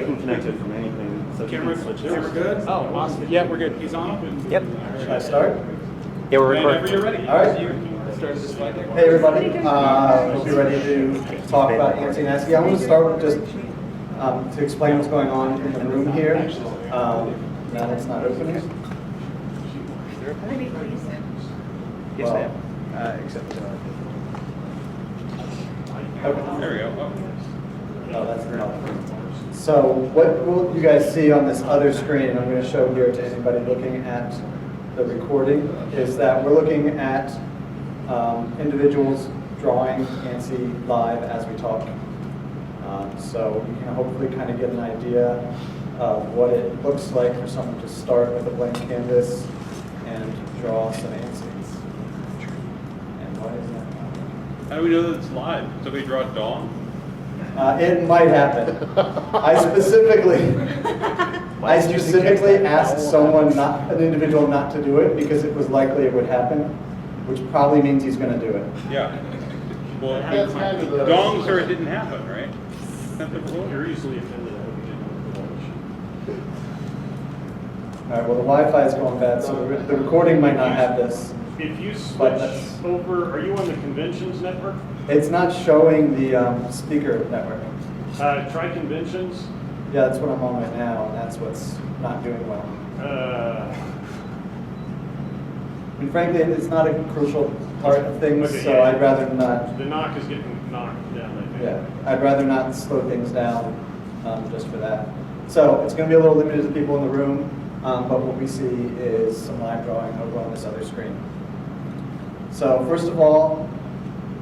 We can connect it from anything. So Camera good? Oh, awesome. Yeah, we're good. He's on? Yep. Should I start? Yeah, we're Whenever recording. you're ready. All right. You start this slide deck. Hey everybody, hope you're ready to talk about ANSI and ASCII. I want to start with just to explain what's going on in the room here. Now it's not opening. Yes, ma'am. Except There okay. we go. Oh. No, that's not. So what will you guys see on this other screen, I'm going to show here to anybody looking at the recording, is that we're looking at individuals drawing ANSI live as we talk. So you can hopefully kind of get an idea of what it looks like for someone to start with a blank canvas and draw some ANSIs. And why is that? How do we know that it's live? Somebody draw a dog? It might happen. I specifically asked someone, an individual, not to do it because it was likely it would happen, which probably means he's going to do it. Yeah. Well, That's kind of the- dongs or it didn't happen, right? You're easily offended. I hope you didn't All right. Well, the Wi-Fi is going bad, so the recording might not have this. If you But switch over, are you on the conventions network? It's not showing the speaker network. Try conventions. Yeah, that's what I'm on right now, and that's what's not doing well. And frankly, it's not a crucial part of things, Okay, so yeah. I'd rather not. The knock is getting knocked down, I think. Yeah, I'd rather not slow things down just for that. So it's going to be a little limited to people in the room, but what we see is some live drawing over on this other screen. So first of all,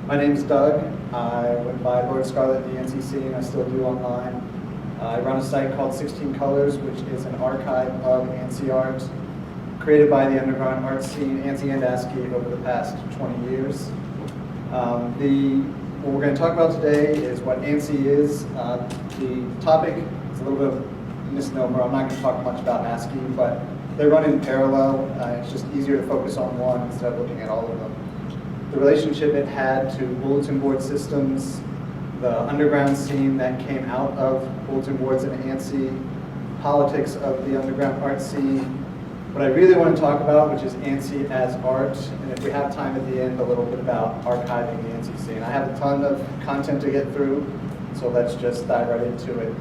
my name's Doug. I went by Lord Scarlet at the NCC, and I still do online. I run a site called 16 Colors, which is an archive of ANSI art created by the underground art scene, ANSI and ASCII, over the past 20 years. What we're going to talk about today is what ANSI is. The topic is a little bit of a misnomer. I'm not going to talk much about ASCII, but they run in parallel. It's just easier to focus on one instead of looking at all of them. The relationship it had to bulletin board systems, the underground scene that came out of bulletin boards and ANSI, politics of the underground art scene. What I really want to talk about, which is ANSI as art, and if we have time at the end, a little bit about archiving the ANSI scene. I have a ton of content to get through, so let's just dive right into it.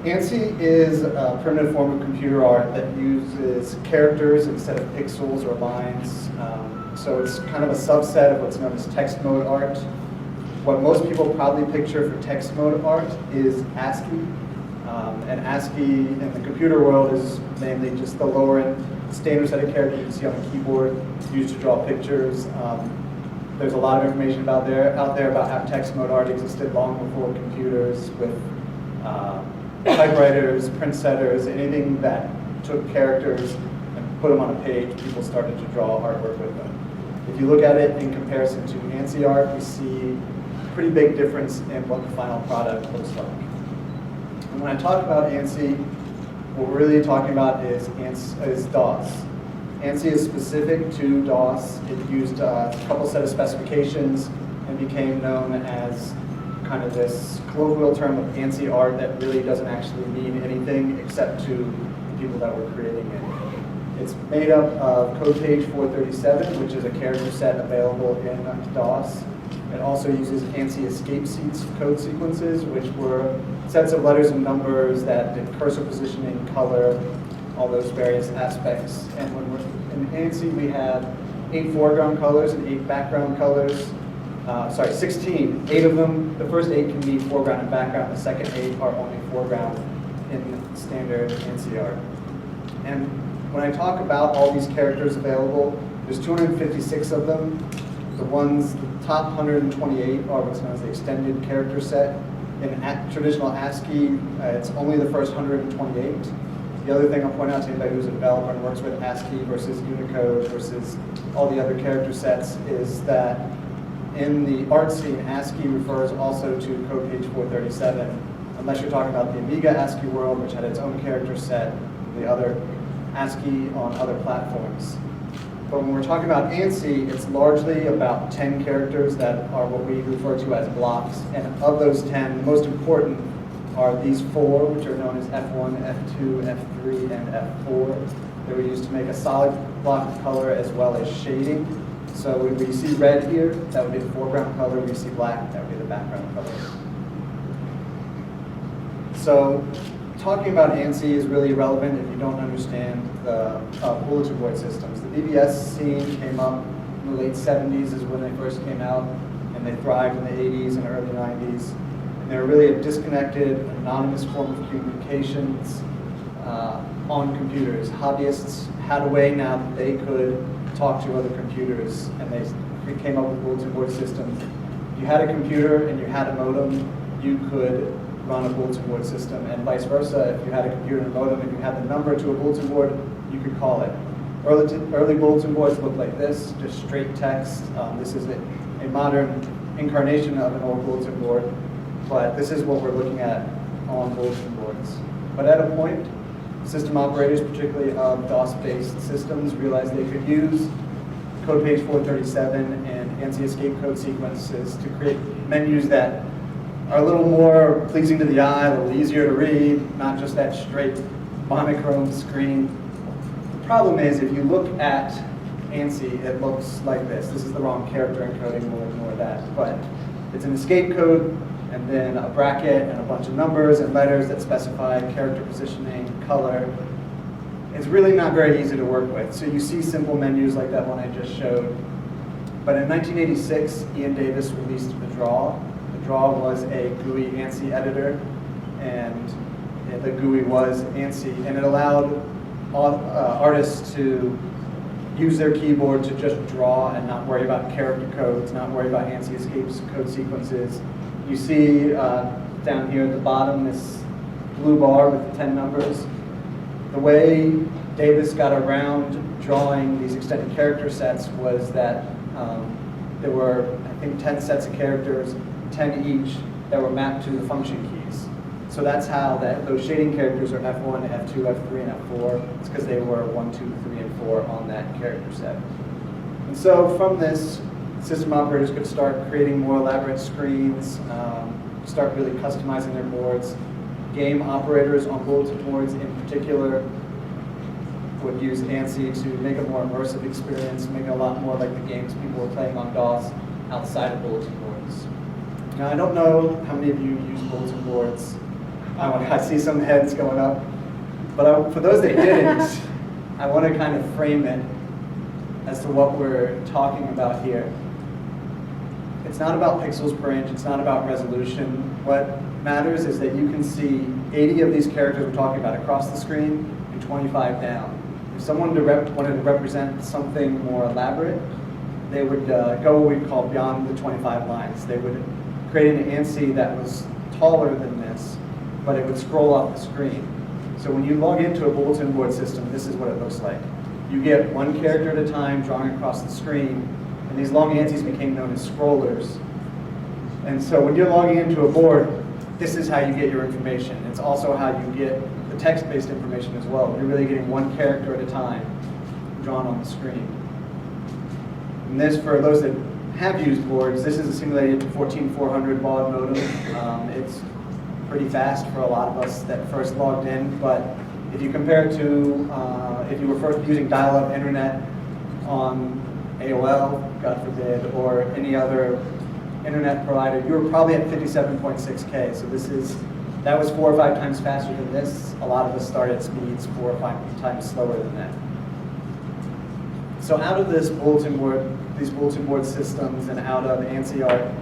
ANSI is a primitive form of computer art that uses characters instead of pixels or lines. So it's kind of a subset of what's known as text mode art. What most people probably picture for text mode art is ASCII. And ASCII in the computer world is mainly just the lower end standard set of characters you see on the keyboard used to draw pictures. There's a lot of information out there about how text mode art existed long before computers with typewriters, print setters, anything that took characters and put them on a page, people started to draw artwork with them. If you look at it in comparison to ANSI art, we see a pretty big difference in what the final product looks like. And when I talk about ANSI, what we're really talking about is DOS. ANSI is specific to DOS. It used a couple set of specifications and became known as kind of this colloquial term of ANSI art that really doesn't actually mean anything except to the people that were creating it. It's made up of code page 437, which is a character set available in DOS. It also uses ANSI escape code sequences, which were sets of letters and numbers that did cursor positioning, color, all those various aspects. And when we're in ANSI, we have 8 foreground colors and 8 background colors. 16. 8 of them. The first 8 can be foreground and background. The second 8 are only foreground in standard ANSI art. And when I talk about all these characters available, there's 256 of them. The top 128 are what's known as the extended character set. In traditional ASCII, it's only the first 128. The other thing I'll point out to anybody who's a developer and works with ASCII versus Unicode versus all the other character sets is that in the art scene, ASCII refers also to code page 437, unless you're talking about the Amiga ASCII world, which had its own character set, the other ASCII on other platforms. But when we're talking about ANSI, it's largely about 10 characters that are what we refer to as blocks. And of those 10, the most important are these four, which are known as F1, F2, F3, and F4. They were used to make a solid block of color as well as shading. So when you see red here, that would be the foreground color. When you see black, that would be the background color. So talking about ANSI is really irrelevant if you don't understand the bulletin board systems. The BBS scene came up in the late 70s is when they first came out, and they thrived in the 80s and early 90s. And they're really a disconnected, anonymous form of communications on computers. Hobbyists had a way now that they could talk to other computers, and they came up with bulletin board systems. If you had a computer and you had a modem, you could run a bulletin board system, and vice versa. If you had a computer and a modem and you had the number to a bulletin board, you could call it. Early bulletin boards looked like this, just straight text. This is a modern incarnation of an old bulletin board, but this is what we're looking at on bulletin boards. But at a point, system operators, particularly of DOS-based systems, realized they could use code page 437 and ANSI escape code sequences to create menus that are a little more pleasing to the eye, a little easier to read, not just that straight monochrome screen. The problem is, if you look at ANSI, it looks like this. This is the wrong character encoding, we'll ignore that. But it's an escape code, and then a bracket, and a bunch of numbers and letters that specify character positioning, color. It's really not very easy to work with. So you see simple menus like that one I just showed. But in 1986, Ian Davis released the Draw. The Draw was a GUI ANSI editor, and the GUI was ANSI, and it allowed artists to use their keyboard to just draw and not worry about character codes, not worry about ANSI escape code sequences. You see down here at the bottom this blue bar with the 10 numbers. The way Davis got around drawing these extended character sets was that there were, I think, 10 sets of characters, 10 each, that were mapped to the function keys. So that's how those shading characters are F1, F2, F3, and F4. It's because they were 1, 2, 3, and 4 on that character set. And so from this, system operators could start creating more elaborate screens, start really customizing their boards. Game operators on bulletin boards in particular would use ANSI to make a more immersive experience, make it a lot more like the games people were playing on DOS outside of bulletin boards. Now, I don't know how many of you use bulletin boards. I see some heads going up. But for those that didn't, I want to kind of frame it as to what we're talking about here. It's not about pixels per inch, it's not about resolution. What matters is that you can see 80 of these characters we're talking about across the screen and 25 down. If someone wanted to represent something more elaborate, they would go what we call beyond the 25 lines. They would create an ANSI that was taller than this, but it would scroll off the screen. So when you log into a bulletin board system, this is what it looks like. You get one character at a time drawing across the screen, and these long ANSIs became known as scrollers. And so when you're logging into a board, this is how you get your information. It's also how you get the text-based information as well. You're really getting one character at a time drawn on the screen. And this, for those that have used boards, this is a simulated 14400 baud modem. It's pretty fast for a lot of us that first logged in, but if you compare it to if you were first using dial-up internet on AOL, God forbid, or any other internet provider, you were probably at 57.6K. So that was 4 or 5 times faster than this. A lot of us start at speeds 4 or 5 times slower than that. So out of these bulletin board systems and out of ANSI art,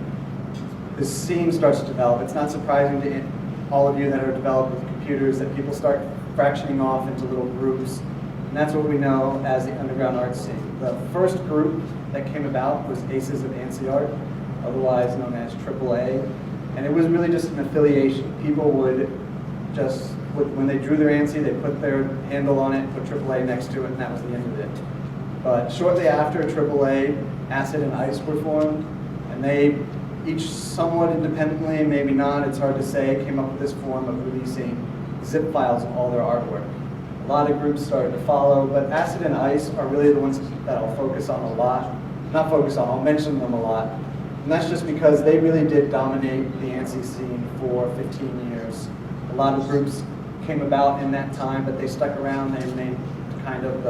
this scene starts to develop. It's not surprising to all of you that are developed with computers that people start fractioning off into little groups. And that's what we know as the underground art scene. The first group that came about was Aces of ANSI Art, otherwise known as AAA. And it was really just an affiliation. People would just, when they drew their ANSI, they put their handle on it, put AAA next to it, and that was the end of it. But shortly after AAA, ASCII and ASCII were formed, and they each somewhat independently, maybe not, it's hard to say, came up with this form of releasing zip files of all their artwork. A lot of groups started to follow, but ASCII and ASCII are really the ones that I'll focus on a lot. Not focus on, I'll mention them a lot. And that's just because they really did dominate the ANSI scene for 15 years. A lot of groups came about in that time, but they stuck around and made kind of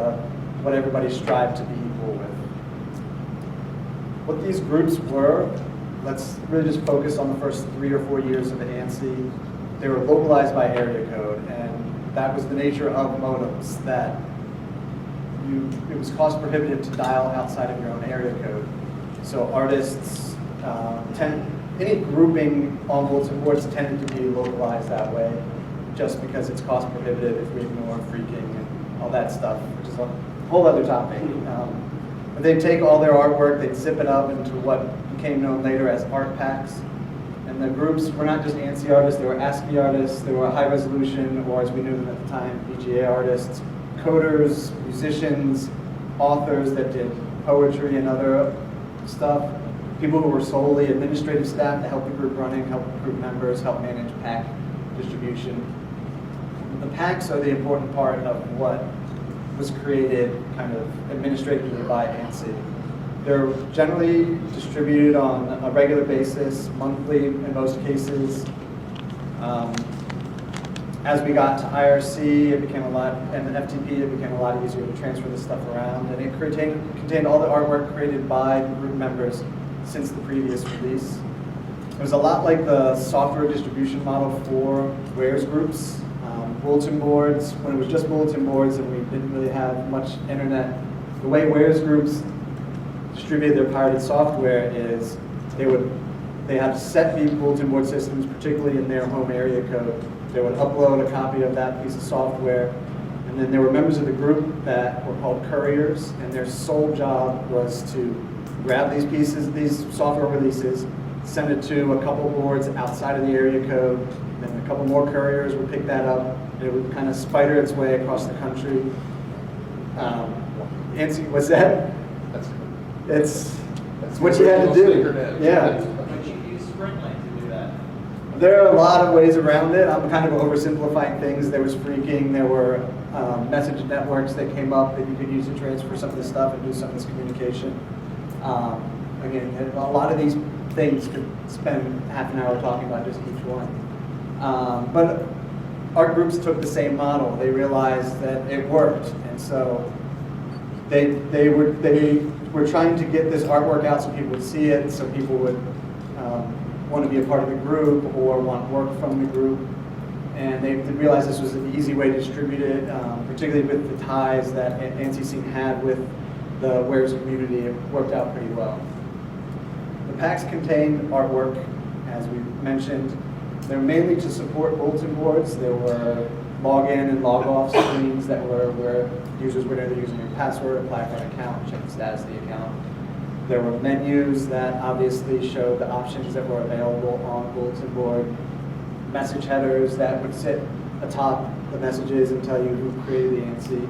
what everybody strived to be equal with. What these groups were, let's really just focus on the first 3 or 4 years of the ANSI. They were localized by area code, and that was the nature of modems, that it was cost prohibitive to dial outside of your own area code. So artists, any grouping on bulletin boards tended to be localized that way, just because it's cost prohibitive if we ignore freaking and all that stuff, which is a whole other topic. But they'd take all their artwork, they'd zip it up into what became known later as art packs. And the groups were not just ANSI artists, they were ASCII artists, they were high resolution, or as we knew them at the time, VGA artists, coders, musicians, authors that did poetry and other stuff, people who were solely administrative staff to help the group running, help group members, help manage pack distribution. The packs are the important part of what was created kind of administratively by ANSI. They're generally distributed on a regular basis, monthly in most cases. As we got to IRC, it became a lot, and FTP, it became a lot easier to transfer this stuff around, and it contained all the artwork created by the group members since the previous release. It was a lot like the software distribution model for Wares groups. Bulletin boards, when it was just bulletin boards and we didn't really have much internet, the way Wares groups distributed their pirated software is they had set the bulletin board systems, particularly in their home area code. They would upload a copy of that piece of software, and then there were members of the group that were called couriers, and their sole job was to grab these pieces, these software releases, send it to a couple boards outside of the area code, then a couple more couriers would pick that up, and it would kind of spider its way across the country. ANSI, what's that? It's what you had to do. Yeah. But you use Sprint-Link to do that. There are a lot of ways around it. I'm kind of oversimplifying things. There was freaking, there were message networks that came up that you could use to transfer some of this stuff and do some of this communication. Again, a lot of these things could spend half an hour talking about just each one. But our groups took the same model. They realized that it worked, and so they were trying to get this artwork out so people would see it, so people would want to be a part of the group or want work from the group. And they realized this was an easy way to distribute it, particularly with the ties that ANSI had with the Wares community. It worked out pretty well. The packs contained artwork, as we mentioned. They're mainly to support bulletin boards. There were login and log off screens that were where users were either using their password, apply for an account, check the status of the account. There were menus that obviously showed the options that were available on bulletin board. Message headers that would sit atop the messages and tell you who created the ANSI.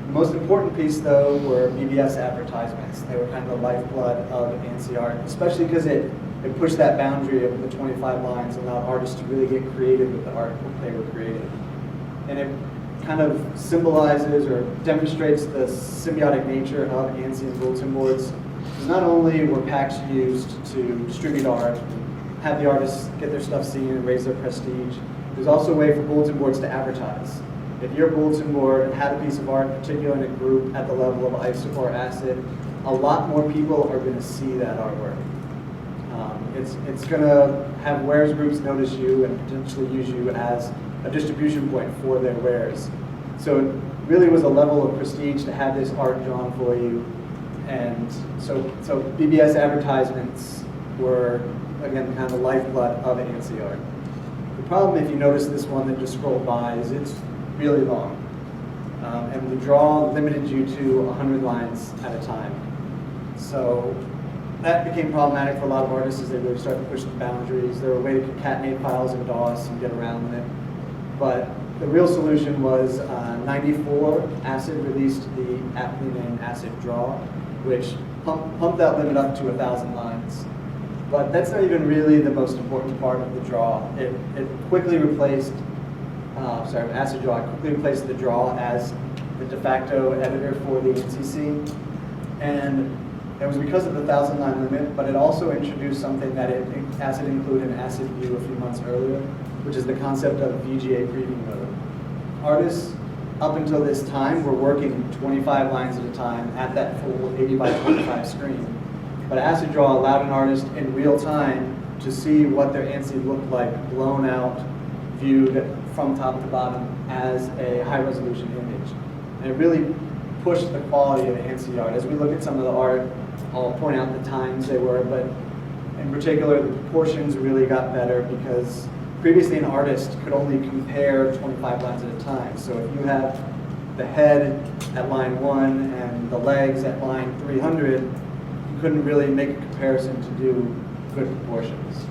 The most important piece, though, were BBS advertisements. They were kind of the lifeblood of ANSI art, especially because it pushed that boundary of the 25 lines, allowed artists to really get creative with the art that they were creating. And it kind of symbolizes or demonstrates the symbiotic nature of ANSI and bulletin boards. Because not only were packs used to distribute art, have the artists get their stuff seen and raise their prestige, there's also a way for bulletin boards to advertise. If your bulletin board had a piece of art, particularly in a group at the level of ASCII or ASCII, a lot more people are going to see that artwork. It's going to have Wares groups notice you and potentially use you as a distribution point for their wares. So it really was a level of prestige to have this art drawn for you. And so BBS advertisements were, again, kind of the lifeblood of ANSI art. The problem, if you notice this one that just scrolled by, is it's really long. And the draw limited you to 100 lines at a time. So that became problematic for a lot of artists as they really started to push the boundaries. There were a way to concatenate files in DOS and get around it. But the real solution was 94, ASCII released the aptly named ASCII Draw, which pumped that limit up to 1,000 lines. But that's not even really the most important part of the draw. It quickly replaced, ASCII Draw quickly replaced the draw as the de facto editor for the NCC. And it was because of the 1,000-line limit, but it also introduced something that ASCII included in ASCII View a few months earlier, which is the concept of VGA preview mode. Artists, up until this time, were working 25 lines at a time at that full 80 by 25 screen. But ASCII Draw allowed an artist in real time to see what their ANSI looked like, blown out, viewed from top to bottom as a high resolution image. And it really pushed the quality of ANSI art. As we look at some of the art, I'll point out the times they were, but in particular, the proportions really got better because previously an artist could only compare 25 lines at a time. So if you have the head at line 1 and the legs at line 300, you couldn't really make a comparison to do good proportions.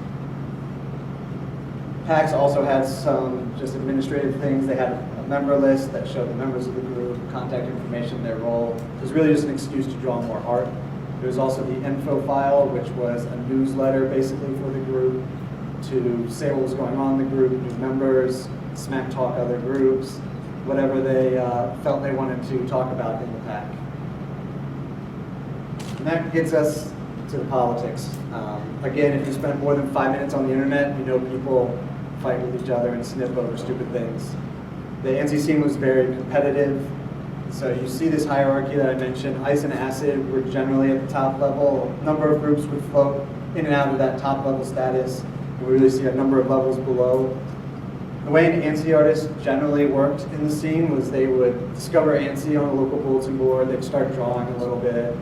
PAX also had some just administrative things. They had a member list that showed the members of the group, contact information, their role. It was really just an excuse to draw more art. There was also the info file, which was a newsletter basically for the group to say what was going on in the group, new members, smack talk other groups, whatever they felt they wanted to talk about in the pack. And that gets us to the politics. Again, if you spend more than 5 minutes on the internet, you know people fight with each other and snip over stupid things. The ANSI scene was very competitive. So you see this hierarchy that I mentioned. ASCII and ASCII were generally at the top level. A number of groups would float in and out of that top level status. We really see a number of levels below. The way an ANSI artist generally worked in the scene was they would discover ANSI on a local bulletin board. They'd start drawing a little bit.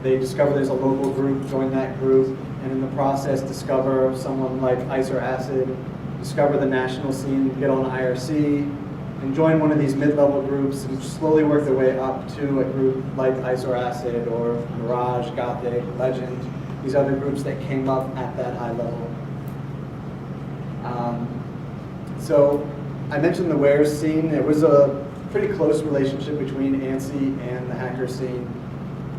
They discover there's a local group, join that group, and in the process discover someone like ASCII or ASCII, discover the national scene, get on IRC, and join one of these mid-level groups and slowly work their way up to a group like ASCII or ASCII or Mirage, Gothic, Legend, these other groups that came up at that high level. So I mentioned the wares scene. There was a pretty close relationship between ANSI and the hacker scene.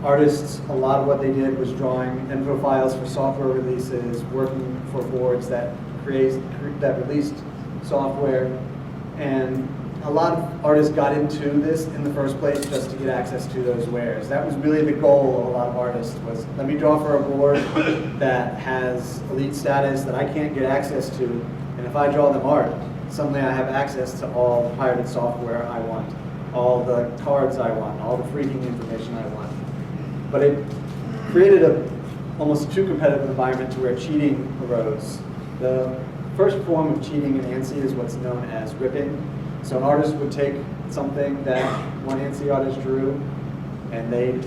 Artists, a lot of what they did was drawing info files for software releases, working for boards that released software, and a lot of artists got into this in the first place just to get access to those wares. That was really the goal of a lot of artists, was let me draw for a board that has elite status that I can't get access to, and if I draw them art, suddenly I have access to all the pirated software I want, all the cards I want, all the freaking information I want. But it created a almost too competitive environment to where cheating arose. The first form of cheating in ANSI is what's known as ripping. So an artist would take something that one ANSI artist drew and they'd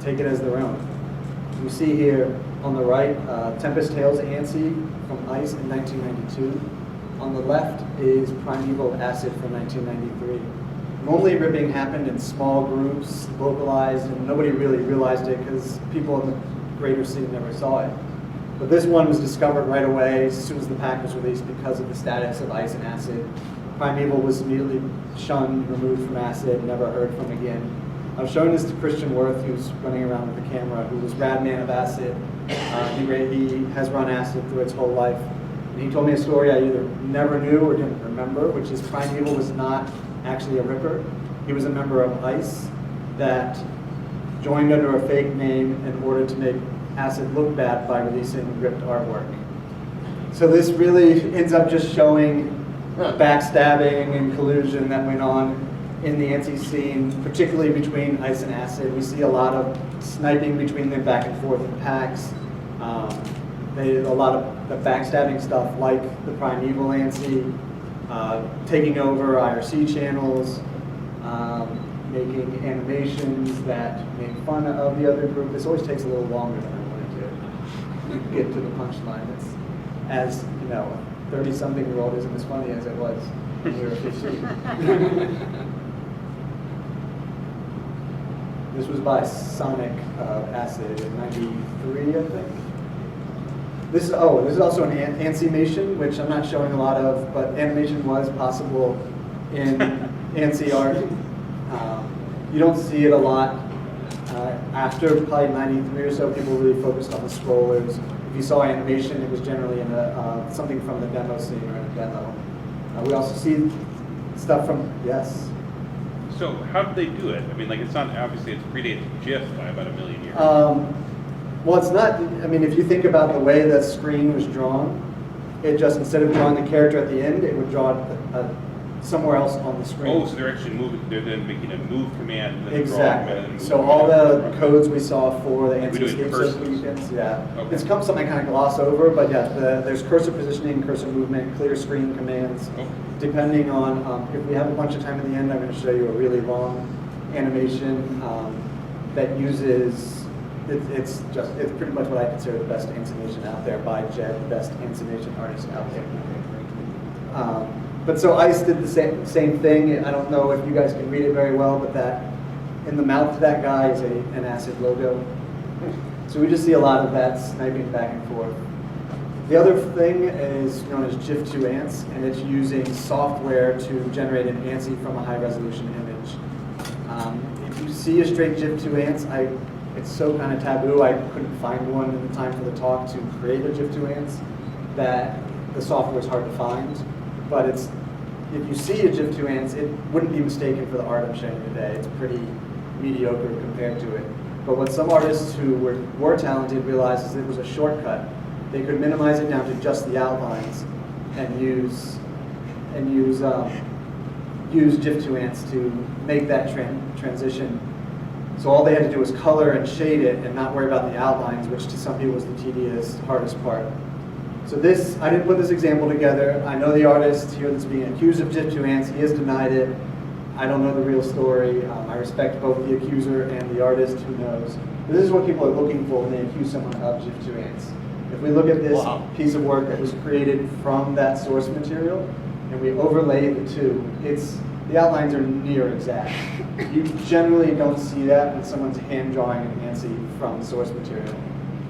take it as their own. You see here on the right, Tempest Tales ANSI from ASCII in 1992. On the left is Primeval ASCII from 1993. Normally ripping happened in small groups, localized, and nobody really realized it because people in the greater scene never saw it. But this one was discovered right away as soon as the pack was released because of the status of ASCII and ASCII. Primeval was immediately shunned, removed from ASCII, never heard from again. I was showing this to Christian Worth, who's running around with the camera, who was Radman of ASCII. He has run ASCII through its whole life. And he told me a story I either never knew or didn't remember, which is Primeval was not actually a ripper. He was a member of ASCII that joined under a fake name in order to make ASCII look bad by releasing ripped artwork. So this really ends up just showing backstabbing and collusion that went on in the ANSI scene, particularly between ASCII and ASCII. We see a lot of sniping between them back and forth in packs. They did a lot of the backstabbing stuff like the Primeval ANSI, taking over IRC channels, making animations that make fun of the other group. This always takes a little longer than I wanted to get to the punchline. It's, as you know, 30-something-year-old isn't as funny as it was when we were 15. This was by Sonic ASCII in '93, I think. This is also an ANSI-mation, which I'm not showing a lot of, but animation was possible in ANSI art. You don't see it a lot. After probably '93 or so, people really focused on the scrollers. If you saw animation, it was generally in something from the demo scene or in a demo. We also see stuff from, yes? So how did they do it? I mean, like, it's not, obviously it's predates GIF by about 1 million years. Well, it's not, I mean, if you think about the way the screen was drawn, it just, instead of drawing the character at the end, it would draw it somewhere else on the screen. Oh, so they're actually moving, they're then making a move command and then a draw command and then Exactly. a So move all command. the codes we saw for the We ANSI do it in escape cursive. sequence, yeah. Okay. It's something I kind of gloss over, but yeah, there's cursor positioning, cursor movement, clear screen commands. Okay. Depending on, if we have a bunch of time at the end, I'm going to show you a really long animation that uses, it's pretty much what I consider the best animation out there by Jed, the best animation artist out there. But so ICE did the same thing. I don't know if you guys can read it very well, but that in the mouth of that guy is an ASCII logo. So we just see a lot of that sniping back and forth. The other thing is known as GIF2 ANSI, and it's using software to generate an ANSI from a high resolution image. If you see a straight GIF2 ANSI, it's so kind of taboo. I couldn't find one in the time for the talk to create a GIF2 ANSI that the software is hard to find. But if you see a GIF2 ANSI, it wouldn't be mistaken for the art I'm showing you today. It's pretty mediocre compared to it. But what some artists who were talented realized is it was a shortcut. They could minimize it down to just the outlines and use GIF2 ANSI to make that transition. So all they had to do was color and shade it and not worry about the outlines, which to some people was the tedious, hardest part. So this, I didn't put this example together. I know the artist here that's being accused of GIF2 ANSI, he has denied it. I don't know the real story. I respect both the accuser and the artist, who knows. But this is what people are looking for when they accuse someone of GIF2 ANSI. If we look at this piece of work that was created from that source material, and we overlay the two, the outlines are near exact. You generally don't see that when someone's hand drawing an ANSI from the source material.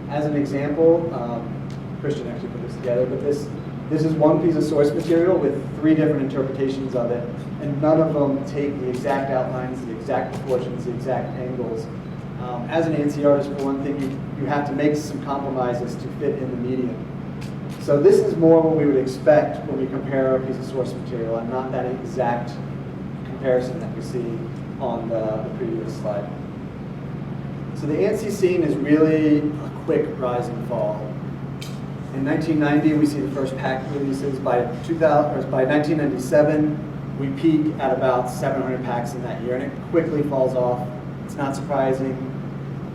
As an example, Christian actually put this together, but this is one piece of source material with 3 different interpretations of it, and none of them take the exact outlines, the exact proportions, the exact angles. As an ANSI artist, for one thing, you have to make some compromises to fit in the medium. So this is more what we would expect when we compare a piece of source material, and not that exact comparison that we see on the previous slide. So the ANSI scene is really a quick rise and fall. In 1990, we see the first pack releases. By 1997, we peak at about 700 packs in that year, and it quickly falls off. It's not surprising.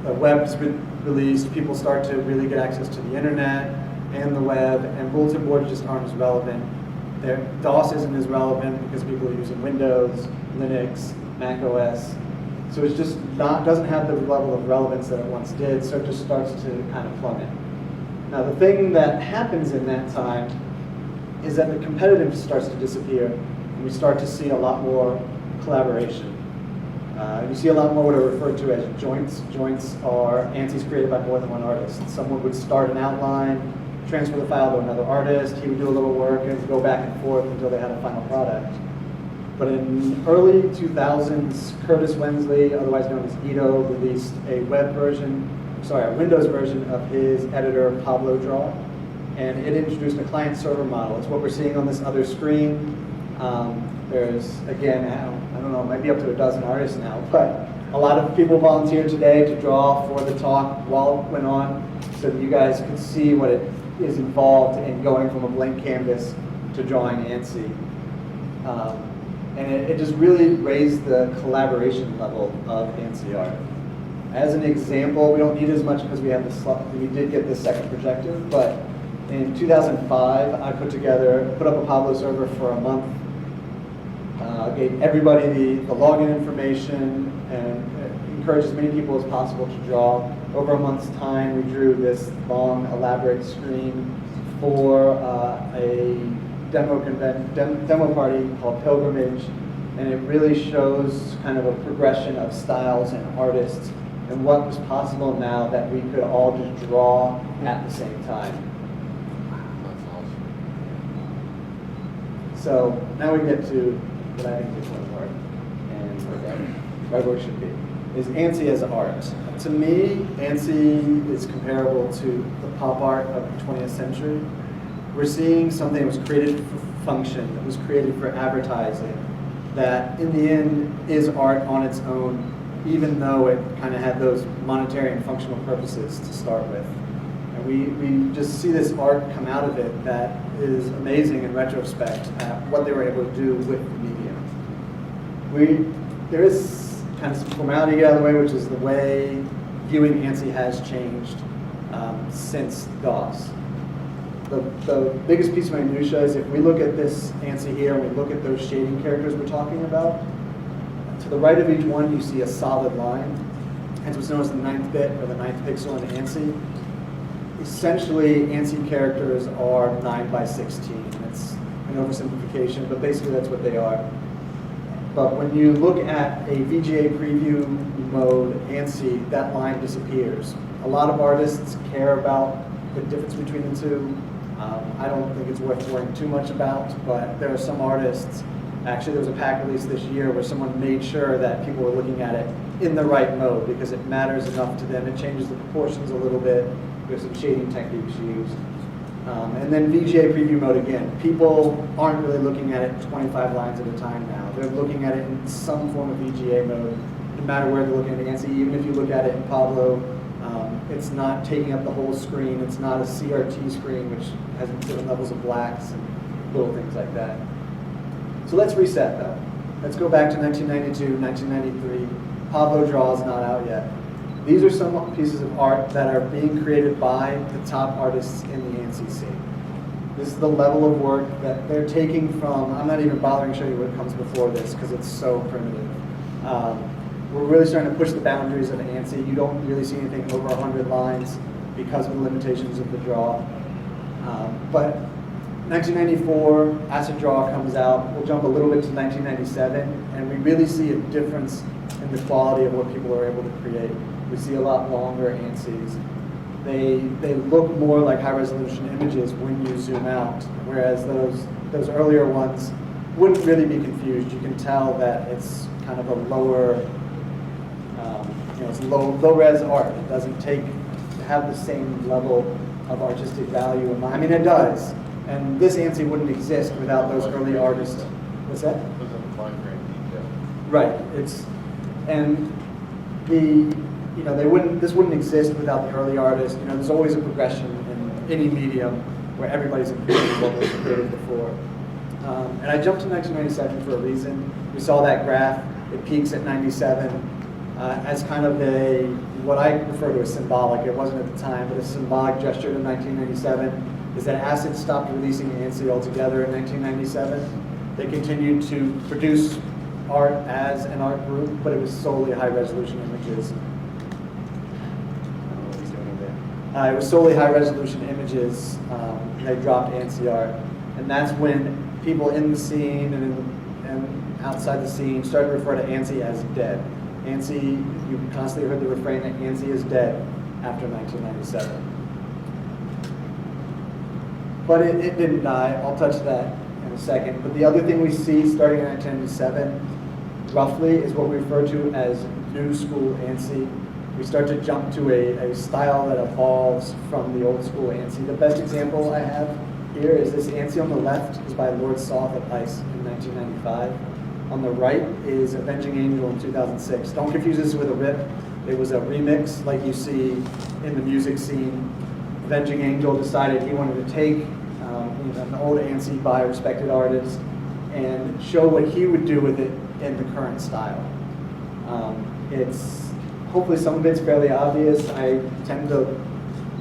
The web's been released. People start to really get access to the internet and the web, and bulletin boards just aren't as relevant. DOS isn't as relevant because people are using Windows, Linux, Mac OS. So it's just doesn't have the level of relevance that it once did, so it just starts to kind of plummet. Now the thing that happens in that time is that the competitive starts to disappear, and we start to see a lot more collaboration. You see a lot more what are referred to as joints. Joints are ANSIs created by more than one artist. Someone would start an outline, transfer the file to another artist, he would do a little work, and go back and forth until they had a final product. But in early 2000s, Curtis Wensley, otherwise known as Ito, released a Windows version of his editor, Pablo Draw, and it introduced a client-server model. It's what we're seeing on this other screen. There's, again, I don't know, it might be up to a dozen artists now, but a lot of people volunteered today to draw for the talk while it went on, so that you guys could see what it is involved in going from a blank canvas to drawing ANSI. And it just really raised the collaboration level of ANSI art. As an example, we don't need as much because we did get this second projector, but in 2005, I put up a Pablo server for a month, gave everybody the login information, and encouraged as many people as possible to draw. Over a month's time, we drew this long, elaborate screen for a demo party called Pilgrimage, and it really shows kind of a progression of styles and artists and what was possible now that we could all just draw at the same time. So now we get to what I think is one part, and right where it should be, is ANSI as art. To me, ANSI is comparable to the pop art of the 20th century. We're seeing something that was created for function, that was created for advertising, that in the end is art on its own, even though it kind of had those monetary and functional purposes to start with. And we just see this art come out of it that is amazing in retrospect at what they were able to do with the medium. There is kind of some formality to get out of the way, which is the way viewing ANSI has changed since DOS. The biggest piece of minutia is if we look at this ANSI here and we look at those shading characters we're talking about, to the right of each one you see a solid line. Hence what's known as the 9th bit or the 9th pixel in ANSI. Essentially, ANSI characters are 9 by 16. It's an oversimplification, but basically that's what they are. But when you look at a VGA preview mode ANSI, that line disappears. A lot of artists care about the difference between the two. I don't think it's worth worrying too much about, but there are some artists, actually there was a pack release this year where someone made sure that people were looking at it in the right mode because it matters enough to them. It changes the proportions a little bit. There's some shading techniques used. And then VGA preview mode again. People aren't really looking at it 25 lines at a time now. They're looking at it in some form of VGA mode, no matter where they're looking at ANSI. Even if you look at it in Pablo, it's not taking up the whole screen. It's not a CRT screen, which has different levels of blacks and little things like that. So let's reset though. Let's go back to 1992, 1993. Pablo Draw is not out yet. These are some pieces of art that are being created by the top artists in the ANSI scene. This is the level of work that they're taking from, I'm not even bothering to show you what comes before this because it's so primitive. We're really starting to push the boundaries of ANSI. You don't really see anything over 100 lines because of the limitations of the draw. But 1994, ASCII Draw comes out. We'll jump a little bit to 1997, and we really see a difference in the quality of what people are able to create. We see a lot longer ANSIs. They look more like high-resolution images when you zoom out, whereas those earlier ones wouldn't really be confused. You can tell that it's kind of a lower, it's low-res art. It doesn't have the same level of artistic value. I mean, it does. And this ANSI wouldn't exist without those early artists. What's that? Right. This wouldn't exist without the early artists. There's always a progression in any medium where everybody's improving what was created before. And I jumped to 1997 for a reason. We saw that graph. It peaks at 97 as kind of what I refer to as symbolic. It wasn't at the time, but a symbolic gesture to 1997 is that ASCII stopped releasing ANSI altogether in 1997. They continued to produce art as an art group, but it was solely high-resolution images. It was solely high-resolution images. They dropped ANSI art, and that's when people in the scene and outside the scene started to refer to ANSI as dead. ANSI, you constantly heard the refrain that ANSI is dead after 1997. But it didn't die. I'll touch that in a second. But the other thing we see starting in 1997, roughly, is what we refer to as new school ANSI. We start to jump to a style that evolves from the old school ANSI. The best example I have here is this ANSI on the left is by Lord Soth at ASCII in 1995. On the right is Avenging Angel in 2006. Don't confuse this with a rip. It was a remix like you see in the music scene. Avenging Angel decided he wanted to take an old ANSI by a respected artist and show what he would do with it in the current style. Hopefully some of it's fairly obvious. I tend to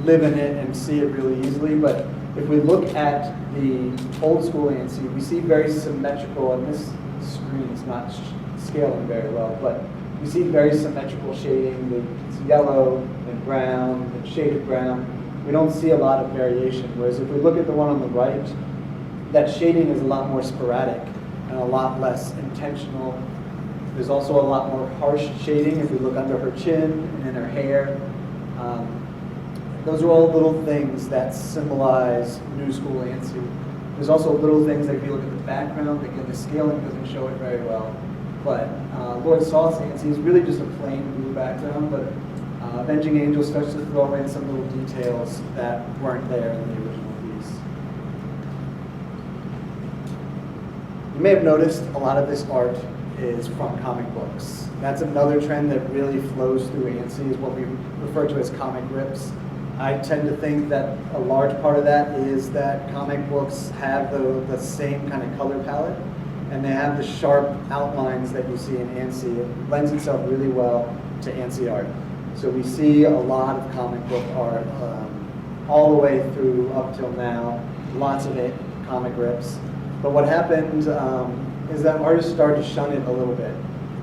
live in it and see it really easily, but if we look at the old school ANSI, we see very symmetrical, and this screen is not scaling very well, but we see very symmetrical shading. It's yellow and brown and shaded brown. We don't see a lot of variation, whereas if we look at the one on the right, that shading is a lot more sporadic and a lot less intentional. There's also a lot more harsh shading if we look under her chin and in her hair. Those are all little things that symbolize new school ANSI. There's also little things like if you look at the background, again, the scaling doesn't show it very well. But Lord Soth's ANSI is really just a plain blue background, but Avenging Angel starts to throw in some little details that weren't there in the original piece. You may have noticed a lot of this art is from comic books. That's another trend that really flows through ANSI, is what we refer to as comic rips. I tend to think that a large part of that is that comic books have the same kind of color palette, and they have the sharp outlines that you see in ANSI. It lends itself really well to ANSI art. So we see a lot of comic book art all the way through up till now, lots of it, comic rips. But what happened is that artists started to shun it a little bit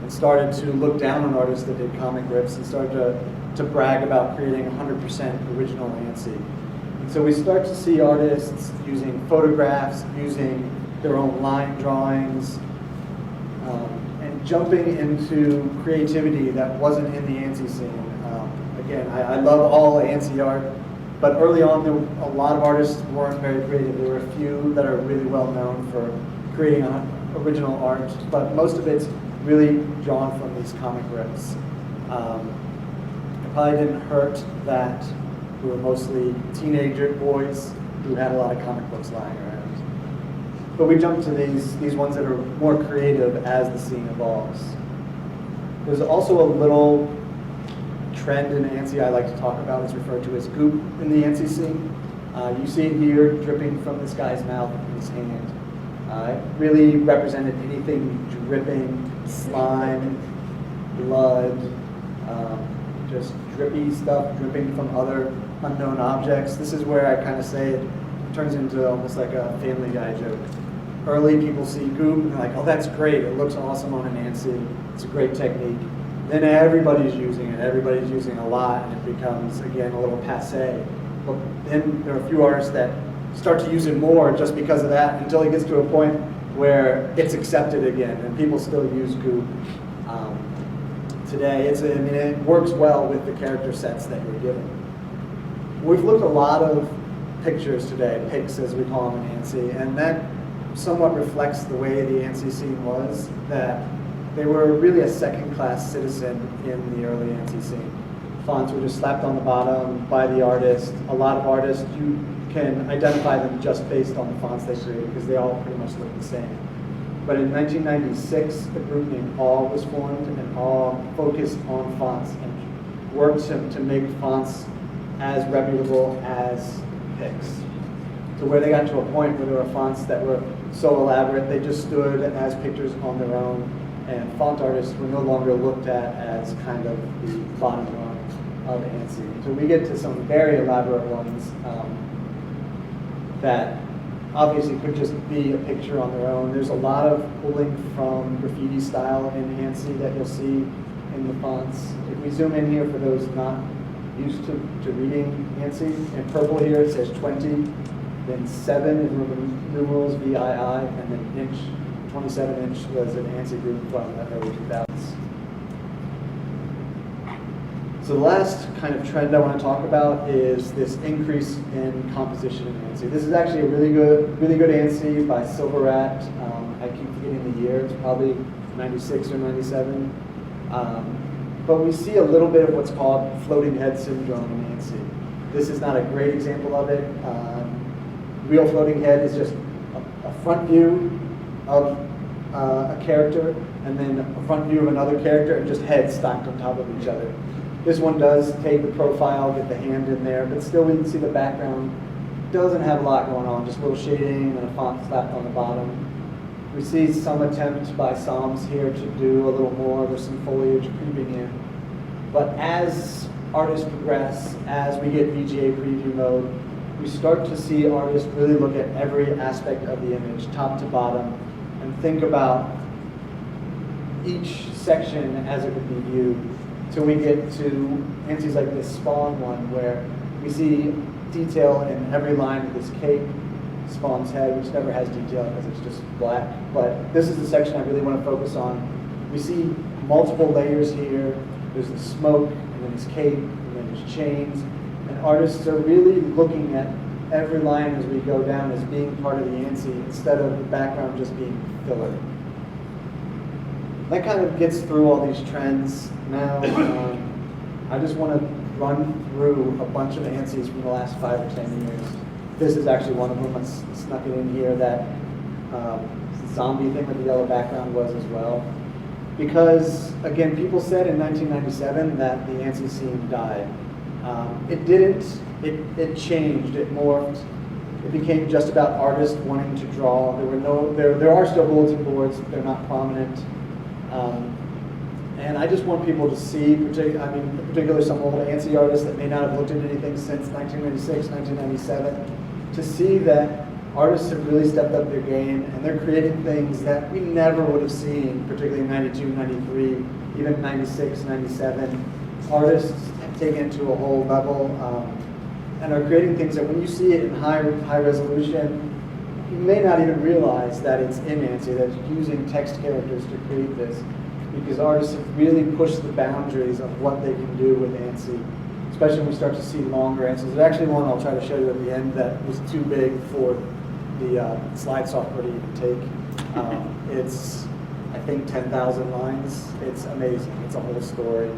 and started to look down on artists that did comic rips and started to brag about creating 100% original ANSI. And so we start to see artists using photographs, using their own line drawings, and jumping into creativity that wasn't in the ANSI scene. Again, I love all ANSI art, but early on, a lot of artists weren't very creative. There were a few that are really well known for creating original art, but most of it's really drawn from these comic rips. It probably didn't hurt that we were mostly teenager boys who had a lot of comic books lying around. But we jumped to these ones that are more creative as the scene evolves. There's also a little trend in ANSI I like to talk about. It's referred to as goop in the ANSI scene. You see it here dripping from this guy's mouth and his hand. It really represented anything dripping, slime, blood, just drippy stuff dripping from other unknown objects. This is where I kind of say it turns into almost like a Family Guy joke. Early people see goop and they're like, oh, that's great. It looks awesome on an ANSI. It's a great technique. Then everybody's using it. Everybody's using a lot, and it becomes, again, a little passé. But then there are a few artists that start to use it more just because of that until it gets to a point where it's accepted again, and people still use goop today. It works well with the character sets that you're given. We've looked at a lot of pictures today, pics as we call them in ANSI, and that somewhat reflects the way the ANSI scene was, that they were really a second-class citizen in the early ANSI scene. Fonts were just slapped on the bottom by the artist. A lot of artists, you can identify them just based on the fonts they created because they all pretty much look the same. But in 1996, a group named AWE was formed, and AWE focused on fonts and worked to make fonts as reputable as Pix. To where they got to a point where there were fonts that were so elaborate they just stood as pictures on their own, and font artists were no longer looked at as kind of the bottom rung of ANSI. So we get to some very elaborate ones that obviously could just be a picture on their own. There's a lot of pulling from graffiti style in ANSI that you'll see in the fonts. If we zoom in here for those not used to reading ANSI, in purple here it says 20, then 7 in numerals VII, and then inch. 27-inch was an ANSI group from the early 2000s. So the last kind of trend I want to talk about is this increase in composition in ANSI. This is actually a really good ANSI by Silver Rat. I keep forgetting the year. It's probably 96 or 97. But we see a little bit of what's called floating head syndrome in ANSI. This is not a great example of it. Real floating head is just a front view of a character, and then a front view of another character, and just heads stacked on top of each other. This one does take the profile, get the hand in there, but still we can see the background doesn't have a lot going on, just a little shading and a font slapped on the bottom. We see some attempt by Psalms here to do a little more. There's some foliage creeping in. But as artists progress, as we get VGA preview mode, we start to see artists really look at every aspect of the image, top to bottom, and think about each section as it would be viewed. Till we get to ANSIs like this Spawn one, where we see detail in every line of this cape, Spawn's head, which never has detail because it's just black. But this is the section I really want to focus on. We see multiple layers here. There's the smoke, and then his cape, and then his chains. And artists are really looking at every line as we go down as being part of the ANSI instead of the background just being filler. That kind of gets through all these trends. Now, I just want to run through a bunch of ANSIs from the last 5 or 10 years. This is actually one of them. I snuck it in here. That zombie thing with the yellow background was as well. Because, again, people said in 1997 that the ANSI scene died. It didn't, it changed, it morphed. It became just about artists wanting to draw. There are still bulletin boards, they're not prominent. And I just want people to see, particularly some old ANSI artists that may not have looked at anything since 1996, 1997, to see that artists have really stepped up their game and they're creating things that we never would have seen, particularly in 92, 93, even 96, 97. Artists have taken it to a whole level and are creating things that when you see it in high resolution, you may not even realize that it's in ANSI, that it's using text characters to create this, because artists have really pushed the boundaries of what they can do with ANSI, especially when we start to see longer ANSIs. There's actually one I'll try to show you at the end that was too big for the slide software to even take. It's, I think, 10,000 lines. It's amazing. It's a whole story.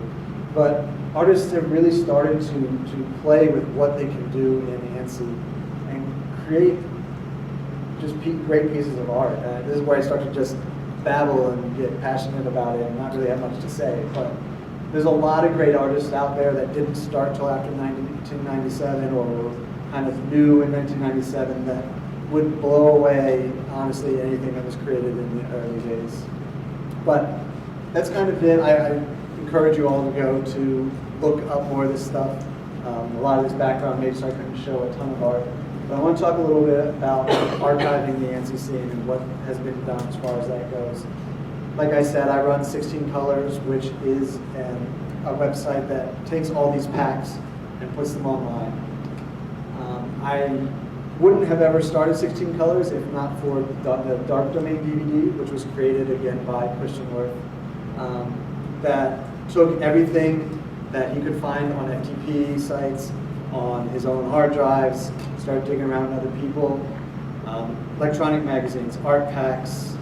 But artists have really started to play with what they can do in ANSI and create just great pieces of art. This is where I start to just babble and get passionate about it and not really have much to say. But there's a lot of great artists out there that didn't start till after 1997 or were kind of new in 1997 that would blow away, honestly, anything that was created in the early days. But that's kind of it. I encourage you all to go to look up more of this stuff. A lot of this background made so I couldn't show a ton of art. But I want to talk a little bit about archiving the ANSI scene and what has been done as far as that goes. Like I said, I run 16 Colors, which is a website that takes all these packs and puts them online. I wouldn't have ever started 16 Colors if not for the Dark Domain DVD, which was created again by Christian Worth, that took everything that he could find on FTP sites, on his own hard drives, started digging around with other people, electronic magazines, art packs,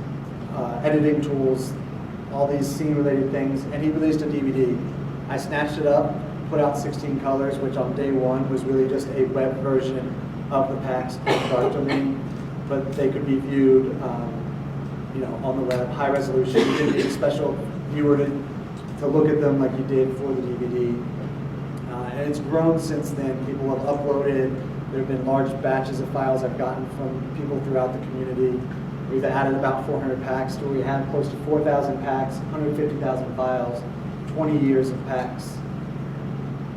editing tools, all these scene-related things, and he released a DVD. I snatched it up, put out 16 Colors, which on day one was really just a web version of the packs on the Dark Domain, but they could be viewed on the web, high resolution. You didn't need a special viewer to look at them like you did for the DVD. And it's grown since then. People have uploaded. There have been large batches of files I've gotten from people throughout the community. We've added about 400 packs to where we have close to 4,000 packs, 150,000 files, 20 years of packs.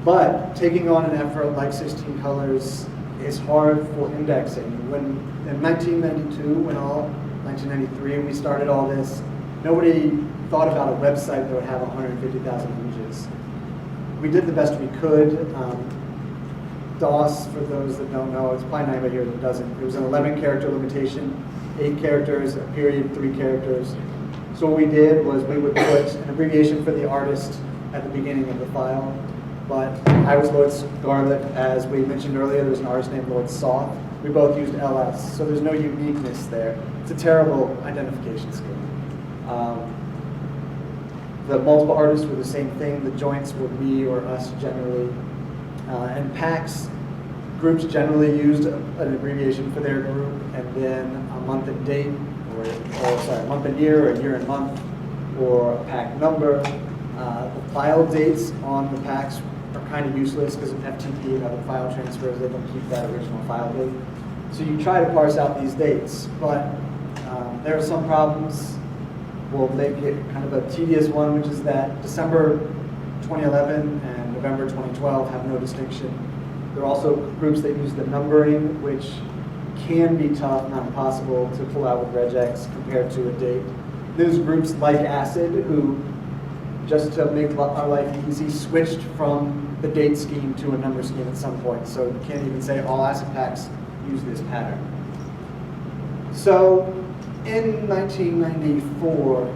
But taking on an effort like 16 Colors is hard for indexing. When in 1992, 1993, when we started all this, nobody thought about a website that would have 150,000 images. We did the best we could. DOS, for those that don't know, it's probably not anybody here that doesn't. It was an 11-character limitation, 8 characters, a period, 3 characters. So what we did was we would put an abbreviation for the artist at the beginning of the file. But I was Lloyd Scarlett. As we mentioned earlier, there's an artist named Lloyd Soth. We both used LS, so there's no uniqueness there. It's a terrible identification scheme. The multiple artists were the same thing. The joints were we or us generally. And packs, groups generally used an abbreviation for their group, and then a month and date, a month and year, or a year and month, or a pack number. The file dates on the packs are kind of useless because of FTP and other file transfers. They don't keep that original file date. So you try to parse out these dates, but there are some problems. We'll make it kind of a tedious one, which is that December 2011 and November 2012 have no distinction. There are also groups that use the numbering, which can be tough, not impossible, to pull out with regex compared to a date. There's groups like ASCII who, just to make our life easy, switched from the date scheme to a number scheme at some point. So you can't even say all ASCII packs use this pattern. So in 1994,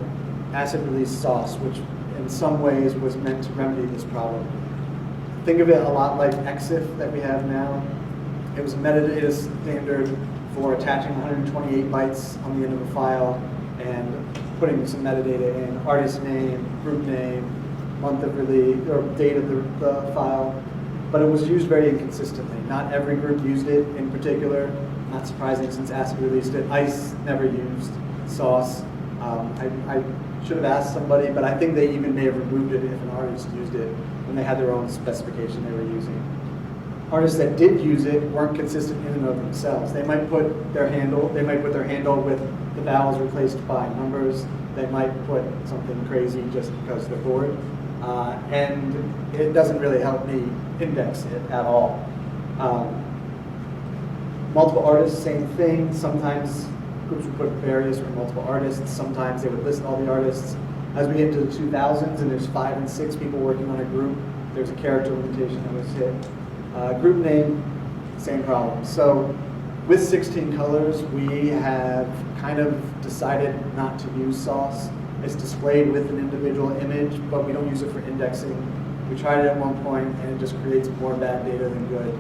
ASCII released SOS, which in some ways was meant to remedy this problem. Think of it a lot like EXIF that we have now. It was a metadata standard for attaching 128 bytes on the end of a file and putting some metadata in, artist name, group name, month of release, or date of the file. But it was used very inconsistently. Not every group used it in particular. Not surprising since ASCII released it. ICE never used SOS. I should have asked somebody, but I think they even may have removed it if an artist used it when they had their own specification they were using. Artists that did use it weren't consistent in and of themselves. They might put their handle with the vowels replaced by numbers. They might put something crazy just because they're bored. And it doesn't really help me index it at all. Multiple artists, same thing. Sometimes groups would put various or multiple artists. Sometimes they would list all the artists. As we get into the 2000s and there's 5 and 6 people working on a group, there's a character limitation that was hit. Group name, same problem. So with 16 colors, we have kind of decided not to use sauce. It's displayed with an individual image, but we don't use it for indexing. We tried it at one point and it just creates more bad data than good.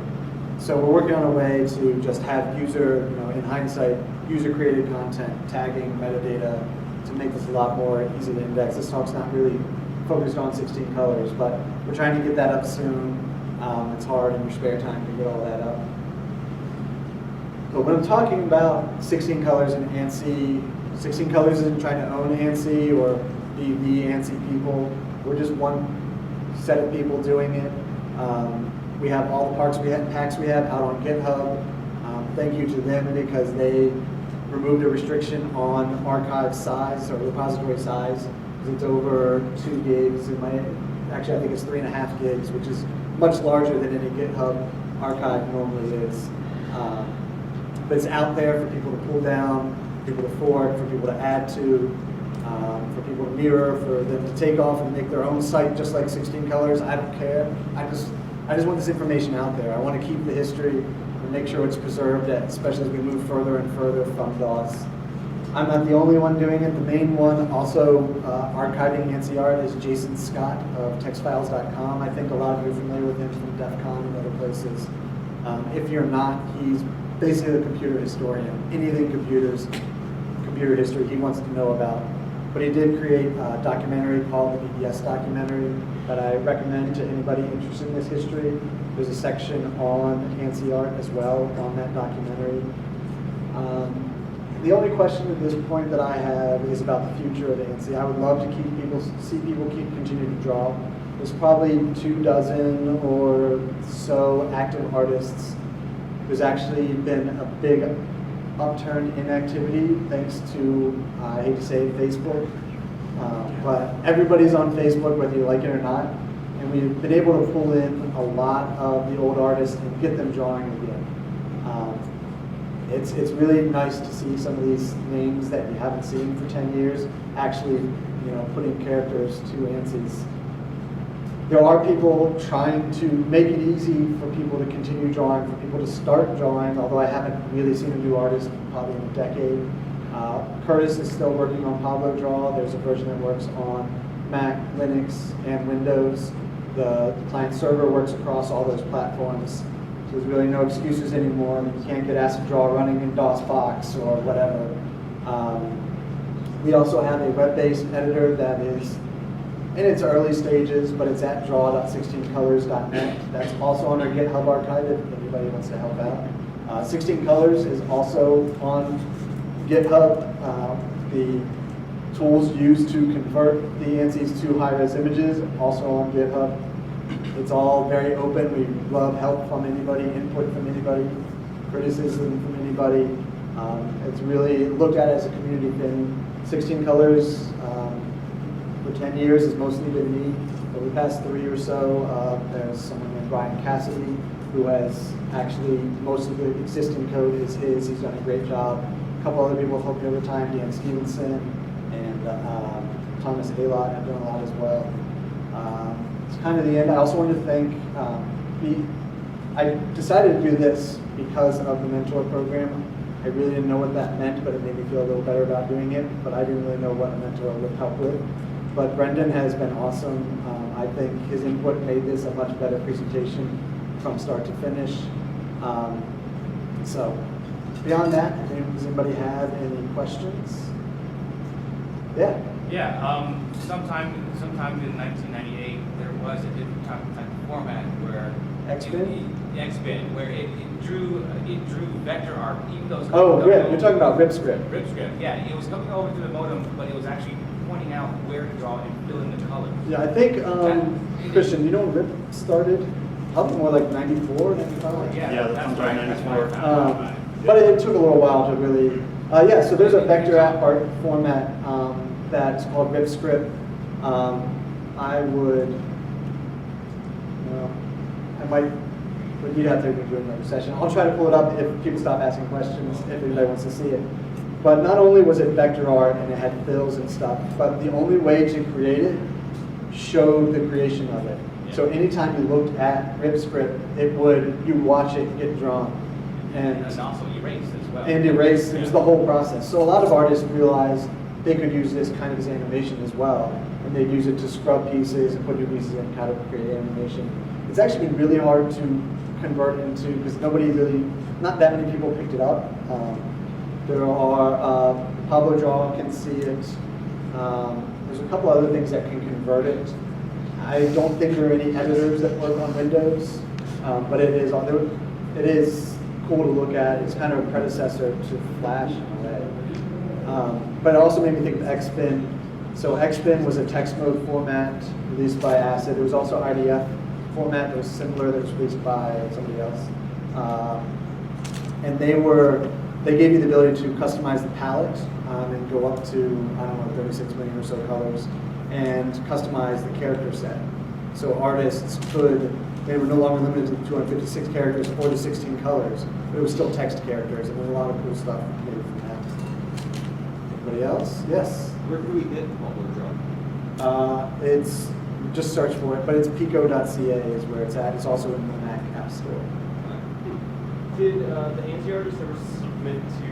So we're working on a way to just have user, in hindsight, user-created content, tagging, metadata, to make this a lot more easy to index. This talk's not really focused on 16 colors, but we're trying to get that up soon. It's hard in your spare time to get all that up. But when I'm talking about 16 colors in ANSI, 16 colors isn't trying to own ANSI or be the ANSI people. We're just one set of people doing it. We have all the packs we have out on GitHub. Thank you to them because they removed a restriction on archive size or repository size. It's over 2 gigs. Actually, I think it's 3.5 gigs, which is much larger than any GitHub archive normally is. But it's out there for people to pull down, people to fork, for people to add to, for people to mirror, for them to take off and make their own site just like 16 colors. I don't care. I just want this information out there. I want to keep the history and make sure it's preserved, especially as we move further and further from DOS. I'm not the only one doing it. The main one also archiving ANSI art is Jason Scott of textfiles.com. I think a lot of you are familiar with him from DEF CON and other places. If you're not, he's basically a computer historian. Anything computer history he wants to know about. But he did create a documentary called the BBS documentary that I recommend to anybody interested in this history. There's a section on ANSI art as well on that documentary. The only question at this point that I have is about the future of ANSI. I would love to see people continue to draw. There's probably 24 or so active artists. There's actually been a big upturn in activity thanks to, I hate to say it, Facebook. But everybody's on Facebook whether you like it or not. And we've been able to pull in a lot of the old artists and get them drawing again. It's really nice to see some of these names that you haven't seen for 10 years actually, putting characters to ANSIs. There are people trying to make it easy for people to continue drawing, for people to start drawing, although I haven't really seen a new artist probably in a decade. Curtis is still working on Pablo Draw. There's a version that works on Mac, Linux, and Windows. The client server works across all those platforms. So there's really no excuses anymore. You can't get ASCII Draw running in DOSBox or whatever. We also have a web-based editor that is in its early stages, but it's at draw.16colors.net. That's also on our GitHub archive if anybody wants to help out. 16 Colors is also on GitHub. The tools used to convert the ANSIs to high-res images also on GitHub. It's all very open. We love help from anybody, input from anybody, criticism from anybody. It's really looked at as a community thing. 16 Colors for 10 years has mostly been me. Over the past 3 or so, there's someone named Brian Cassidy who has actually, most of the existing code is his. He's done a great job. A couple other people have helped me over time, Dan Stevenson and Thomas Aylott have done a lot as well. It's kind of the end. I also wanted to thank, I decided to do this because of the mentor program. I really didn't know what that meant, but it made me feel a little better about doing it, but I didn't really know what a mentor would help with. But Brendan has been awesome. I think his input made this a much better presentation from start to finish. So beyond that, does anybody have any questions? Yeah. Yeah. Sometime in 1998, there was a different type of format where Xbin, where it drew vector art, even though. Oh, RIP. You're talking about RIP script. RIP script. Yeah, it was coming over to the modem, but it was actually pointing out where to draw and fill in the colors. Yeah, I think, Christian, you know when RIP started? Probably more like 94, 95? Yeah, that that's sounds right, right, that's 94. right. But it took a little while to really, yeah, so there's a vector art format that's called RIP script. I would, well, I might, but you'd have to do another session. I'll try to pull it up if people stop asking questions, if anybody wants to see it. But not only was it vector art and it had fills and stuff, but the only way to create it showed the creation of it. So anytime you looked at RIP script, it would, you watch it get drawn. And also erase as well. And erase, it was the whole process. So a lot of artists realized they could use this kind of as animation as well. And they'd use it to scrub pieces and put new pieces in, kind of create animation. It's actually been really hard to convert into, because nobody really, not that many people picked it up. There are, Pablo Draw can see it. There's a couple other things that can convert it. I don't think there are any editors that work on Windows, but it is on there. It is cool to look at. It's kind of a predecessor to Flash in a way. But it also made me think of Xpin. So Xpin was a text mode format released by ASCII. There was also IDF format that was similar that was released by somebody else. And they gave you the ability to customize the palette and go up to, I don't know, 36 million or so colors and customize the character set. So artists could, they were no longer limited to the 256 characters or the 16 colors, but it was still text characters, and there's a lot of cool stuff made from that. Anybody else? Yes? Where do we get Pablo Draw? It's, just search for it, but it's pico.ca is where it's at. It's also in the Mac App Store. Did the ANSI artists ever submit to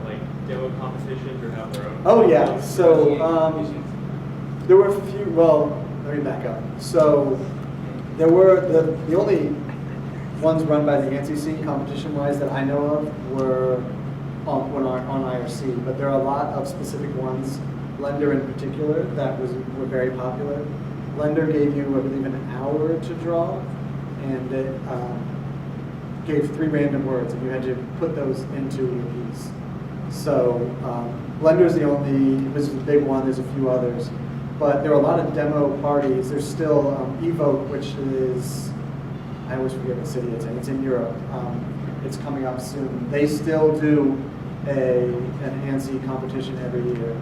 like demo competitions or have their own? Oh yeah, so there were a few, well, let me back up. So there were, the only ones run by the ANSI scene competition-wise that I know of were on IRC, but there are a lot of specific ones, Blender in particular, that were very popular. Blender gave you, I believe, an hour to draw, and it gave 3 random words, and you had to put those into your piece. So Blender is the only, this is the big one, there's a few others. But there are a lot of demo parties. There's still Evoke, which is, I always forget what city it's in. It's in Europe. It's coming up soon. They still do an ANSI competition every year.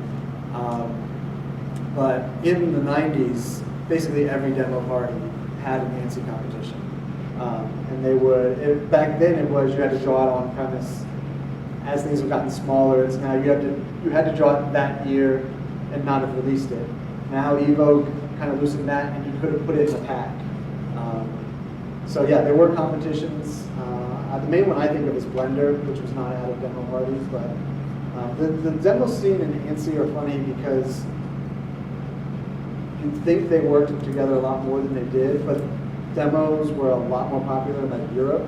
But in the 90s, basically every demo party had an ANSI competition. And they would, back then it was you had to draw it on premise. As things have gotten smaller, it's now you had to draw it that year and not have released it. Now Evoke kind of loosened that, and you could have put it in a pack. So yeah, there were competitions. The main one I think of is Blender, which was not at demo parties, but the demo scene and ANSI are funny because you'd think they worked together a lot more than they did, but demos were a lot more popular in like Europe,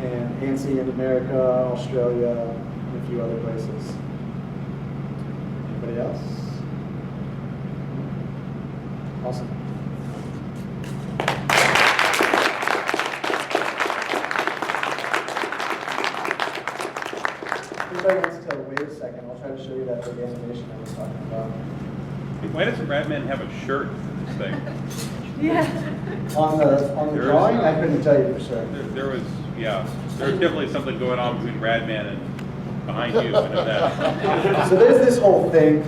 and ANSI in America, Australia, and a few other places. Anybody else? Awesome. If anybody wants to wait a second, I'll try to show you that big animation I was talking about. Why doesn't Radman have a shirt for this thing? On the There drawing, is- I couldn't tell you for sure. There was definitely something going on between Radman and behind you. I know that. So there's this whole thing.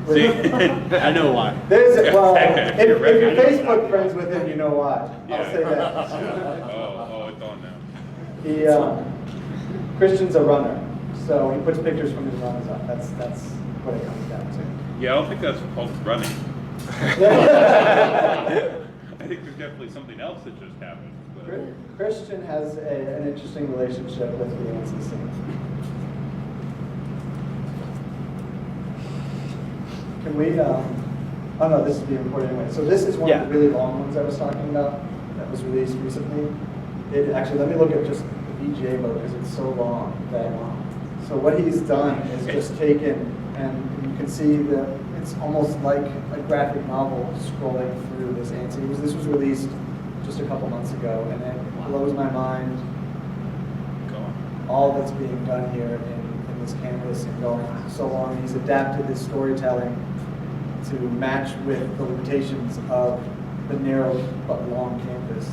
with- See, I know why. Well, if you're Radman. Facebook friends with him, you know why. I'll Yeah. say that. Oh, it's on now. Christian's a runner, so he puts pictures from his runs up. That's what it comes down to. Yeah, I don't think that's called running. I think there's definitely something else that just happened. But Christian has an interesting relationship with the ANSI scene. Can we, oh no, this is the important anyway. So this is one of the really long ones I was talking about that was released recently. Actually, let me look at just the VGA mode because it's so long that, so what he's done is just taken, and you can see that it's almost like a graphic novel scrolling through this ANSI. This was released just a couple months ago, and it blows my mind all that's being done here in this canvas and going so long. He's adapted this storytelling to match with the limitations of the narrow but long canvas.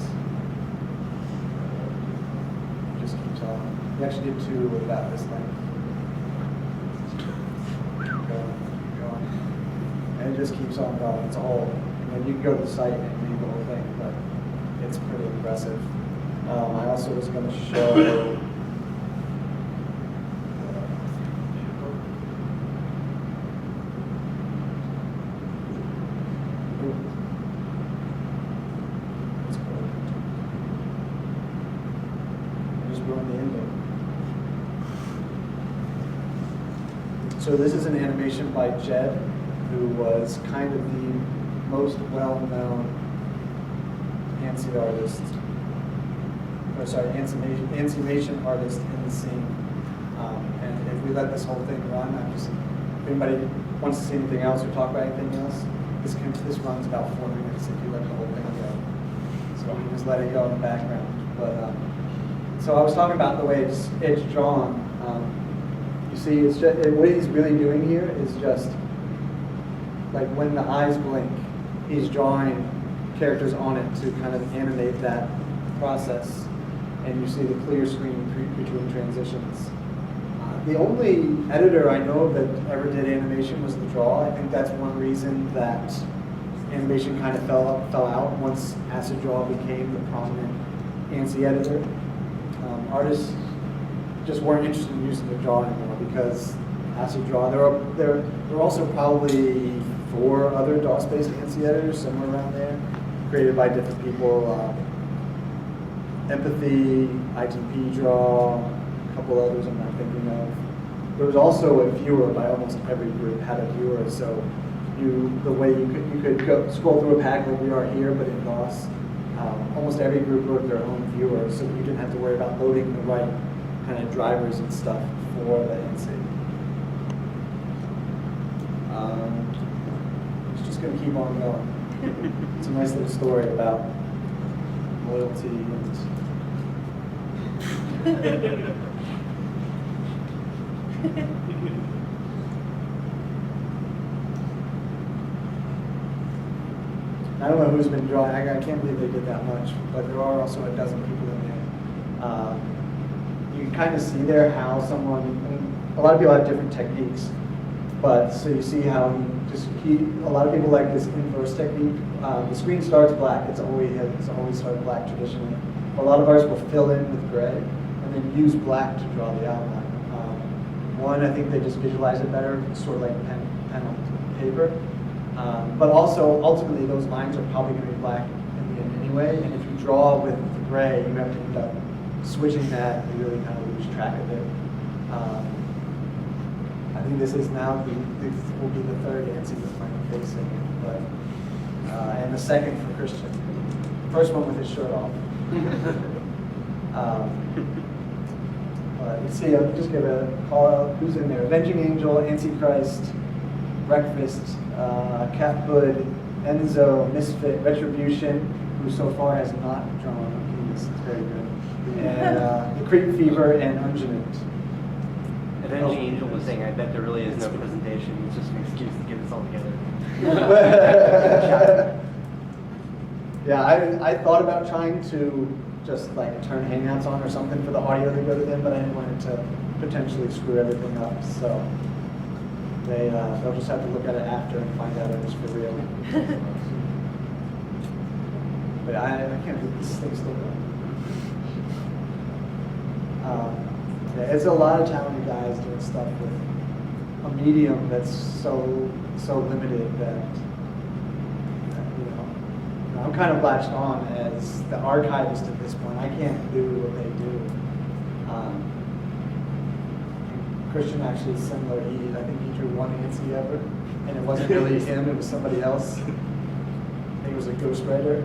It just keeps on. We actually did two with about this length. Going. And it just keeps on going. It's all, you can go to the site and read the whole thing, but it's pretty impressive. I also was going to show So this is an animation by Jed, who was kind of the most well-known ANSI artist, or sorry, animation artist in the scene. And if we let this whole thing run, if anybody wants to see anything else or talk about anything else, this runs about 4 minutes if you let the whole thing go. So we just let it go in the background. But so I was talking about the way it's drawn. You see, it's just, what he's really doing here is just like when the eyes blink, he's drawing characters on it to kind of animate that process. And you see the clear screen between transitions. The only editor I know that ever did animation was the Draw. I think that's one reason that animation kind of fell out once ASCII Draw became the prominent ANSI editor. Artists just weren't interested in using the Draw anymore because ASCII Draw, there are also probably 4 other DOS-based ANSI editors somewhere around there, created by different people. Empathy, ITP Draw, a couple others I'm not thinking of. There was also a viewer by almost every group had a viewer, so the way you could go scroll through a pack like we are here, but in DOS. Almost every group wrote their own viewer, so you didn't have to worry about loading the right kind of drivers and stuff for the ANSI. It's just going to keep on going. It's a nice little story about loyalty and I don't know who's been drawing. I can't believe they did that much, but there are also a dozen people in there. You can kind of see there how someone, a lot of people have different techniques, but so you see how a lot of people like this inverse technique. The screen starts black. It's always started black traditionally. A lot of artists will fill in with gray and then use black to draw the outline. One, I think they just visualize it better, sort of like pen on paper. But also, ultimately, those lines are probably going to be black in the end anyway. And if you draw with the gray, you have to end up switching that, and you really kind of lose track of it. I think this is now this will be the 3rd ANSI with my facing it, but and the 2nd for Christian. First one with his shirt off. Let's see. I'll just give a call out. Who's in there? Avenging Angel, Antichrist, Breakfast, Cat Hood, Enzo, Misfit, Retribution, who so far has not drawn. He's very good. And The Creep Fever and Ungenant. Avenging Angel was saying, I bet there really is no presentation. It's just an excuse to get this all together. Yeah, I thought about trying to just like turn Hangouts on or something for the audio to go to them, but I didn't want it to potentially screw everything up. So they'll just have to look at it after and find out if it's for real. But I can't believe this thing's still going. Yeah, it's a lot of talented guys doing stuff with a medium that's so limited that I'm kind of latched on as the archivist at this point. I can't do what they do. Christian actually is similar. I think he drew one ANSI ever, and it wasn't really him, it was somebody else. I think it was a ghostwriter.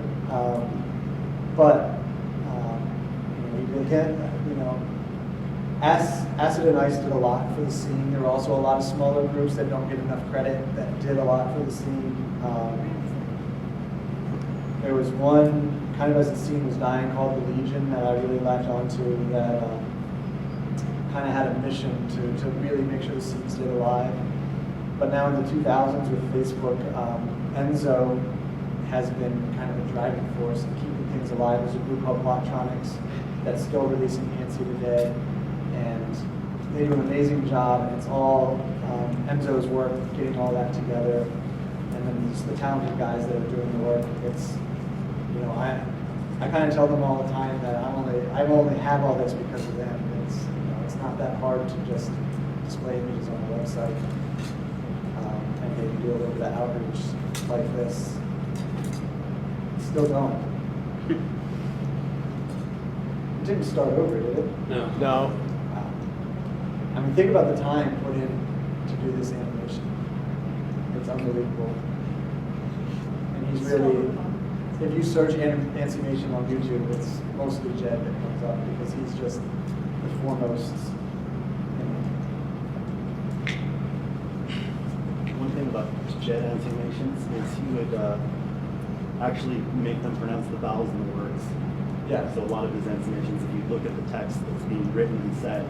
ASCII and ASCII did a lot for the scene. There were also a lot of smaller groups that don't get enough credit that did a lot for the scene. There was one, kind of as the scene was dying, called The Legion that I really latched onto that kind of had a mission to really make sure the scene stayed alive. But now in the 2000s with Facebook, Enzo has been kind of a driving force in keeping things alive. There's a group called Blocktronics that's still releasing ANSI today, and they do an amazing job, and it's all Enzo's work getting all that together, and then just the talented guys that are doing the work. It's, you know, I kind of tell them all the time that I only have all this because of them. It's, you know, it's not that hard to just display images on the website, and they can do a little bit of outreach like this. It's still going. It didn't start over, did it? No. Wow. I mean, think about the time put in to do this animation. It's unbelievable. And he's really, if you search ANSI on YouTube, it's mostly Jed that comes up because he's just the foremost. One thing about Jed animations is he would actually make them pronounce the vowels in the words. Yeah. So a lot of his animations, if you look at the text that's being written and said,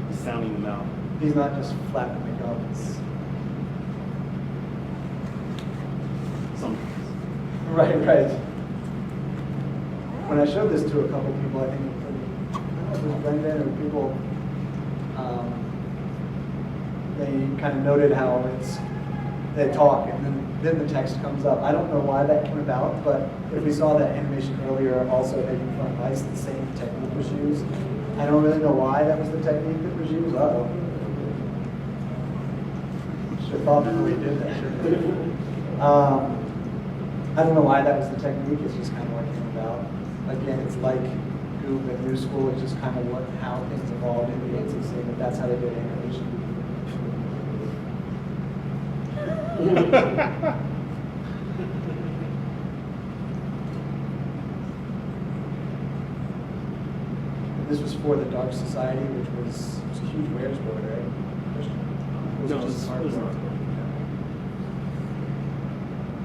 he's sounding them out. He's not just flapping the gums. Sometimes. Right. When I showed this to a couple people, I think I don't know if it was Bren or people, they kind of noted how they talk and then the text comes up. I don't know why that came about, but if we saw that animation earlier, also making fun of ice, the same technique was used. I don't really know why that was the technique that was used. Uh-oh. Should have thought before we did that, shouldn't we? I don't know why that was the technique. It's just kind of what came about. Again, it's like Goop and New School. It's just kind of how things evolved in the ANSI scene, but that's how they did animation. This was for the Dark Society, which was a huge Wares board, right? No, it was cardboard.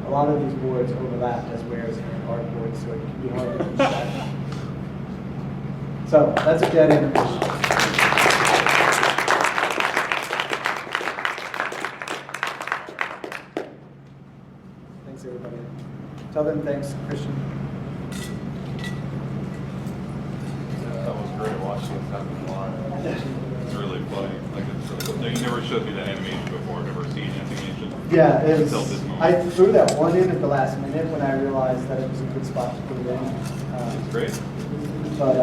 A lot of these boards overlapped as Wares and art boards, so it can be hard to keep track. So that's a dead animation. Thanks, everybody. Tell them thanks, Christian. That was great watching this happen live. It's really funny. Like you never showed me that animation before. I've never seen animation. Yeah, it Until was, this moment. I threw that one in at the last minute when I realized that it was a good spot to put it in. It's great. But